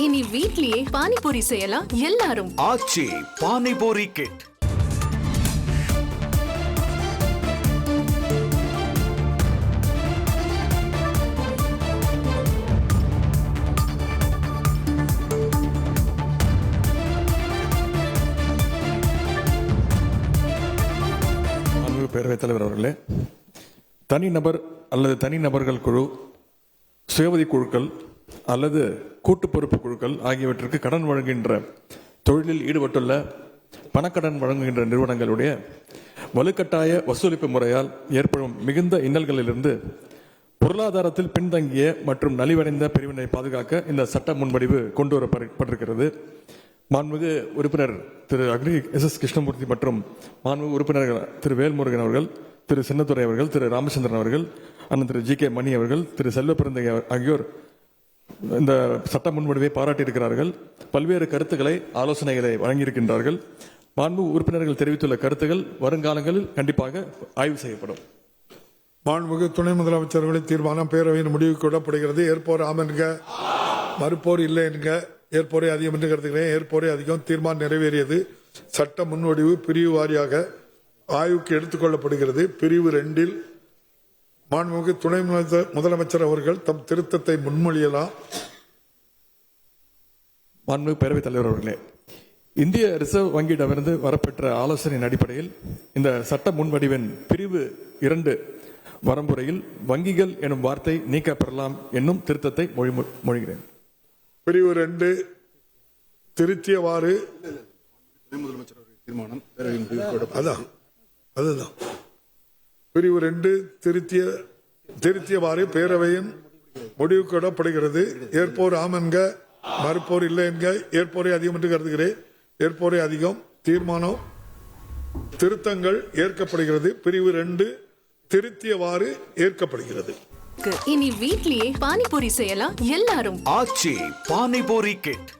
இனி வீட்லயே பானிபூரி செய்யலாம் எல்லாரும். ஆச்சி பானிபூரி கிட். பேரவைத் தலைவர் அவர்களே, தனிநபர் அல்லது தனிநபர்கள் குழு, சுயஉதவி குழுக்கள் அல்லது கூட்டு பொறுப்பு குழுக்கள் ஆகியவற்றிற்கு கடன் வழங்குகின்ற தொழிலில் ஈடுபட்டுள்ள பணக்கடன் வழங்குகின்ற நிறுவனங்களுடைய வலுக்கட்டாய வசூலிப்பு முறையால் ஏற்படும் மிகுந்த இன்னல்களிலிருந்து பொருளாதாரத்தில் பின்தங்கிய மற்றும் நலிவடைந்த பிரிவினை பாதுகாக்க இந்த சட்ட முன்வடிவு கொண்டு வரப்பட்டிருக்கிறது. மாண்புமிகு உறுப்பினர் திரு அக்னி எஸ் கிருஷ்ணமூர்த்தி மற்றும் மாண்புமிகு உறுப்பினர்கள் திரு வேல்முருகன் அவர்கள், திரு சின்னத்துரை அவர்கள், திரு ராமச்சந்திரன் அவர்கள், அண்ணன் திரு ஜி கே மணி அவர்கள், திரு செல்வப்பிறந்தை ஆகியோர் இந்த சட்ட முன்வடிவை பாராட்டியிருக்கிறார்கள். பல்வேறு கருத்துக்களை, ஆலோசனைகளை வழங்கியிருக்கின்றார்கள். மாண்புமிகு உறுப்பினர்கள் தெரிவித்துள்ள கருத்துக்கள் வருங்காலங்களில் கண்டிப்பாக ஆய்வு செய்யப்படும். மாண்புமிகு துணை முதலமைச்சர்களின் தீர்மானம் பேரவையின் முடிவுக்கு விடப்படுகிறது. ஏற்போர் ஆம் என்க, மறுப்போர் இல்லை என்க. ஏற்போரே அதிகம் என்று கருதுகிறேன். ஏற்போரே அதிகம். தீர்மானம் நிறைவேறியது. சட்ட முன்வடிவு பிரிவு வாரியாக ஆய்வுக்கு எடுத்துக் கொள்ளப்படுகிறது. பிரிவு 2 மாண்புமிகு துணை முதலமைச்சர் அவர்கள் தம் திருத்தத்தை முன்மொழியலாம். மாண்புமிகு பேரவைத் தலைவர் அவர்களே, இந்திய ரிசர்வ் வங்கியிடமிருந்து வரப்பெற்ற ஆலோசனையின் அடிப்படையில் இந்த சட்ட முன்வடிவின் பிரிவு 2 வரம்புரையில் வங்கிகள் எனும் வார்த்தை நீக்கப்பெறலாம் என்னும் திருத்தத்தை மொழிகிறேன். பிரிவு 2 திருத்தியவாறு அதுதான் பிரிவு 2 திருத்தியவாறு பேரவையின் முடிவுக்கு விடப்படுகிறது. ஏற்போர் ஆம் என்க, மறுப்போர் இல்லை என்க. ஏற்போரே அதிகம் என்று கருதுகிறேன். ஏற்போரே அதிகம். தீர்மானம் திருத்தங்கள் ஏற்கப்படுகிறது. பிரிவு 2 திருத்தியவாறு ஏற்கப்படுகிறது. இனி வீட்லயே பானிபூரி செய்யலாம் எல்லாரும். ஆச்சி பானிபூரி கிட்.